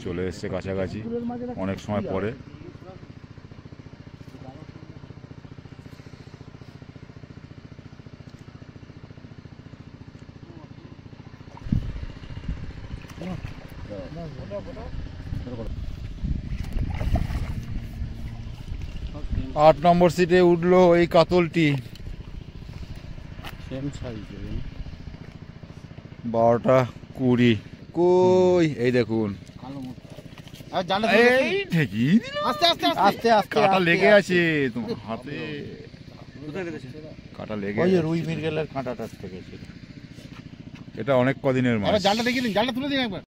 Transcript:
চলে এসছে কাছাকাছি অনেক সময় পরে। আট নম্বর সিটে উঠলো এই কাতলটি। 12:20 কই এই দেখুন, কাটা লেগে আছে তোমার হাতে, কাটা লেগে রুই মৃগেলের কাঁটাটার থেকে। এটা অনেক কদিনের মাছ। জালটা দেখিয়ে দিন, জালটা তুলে দিন একবার।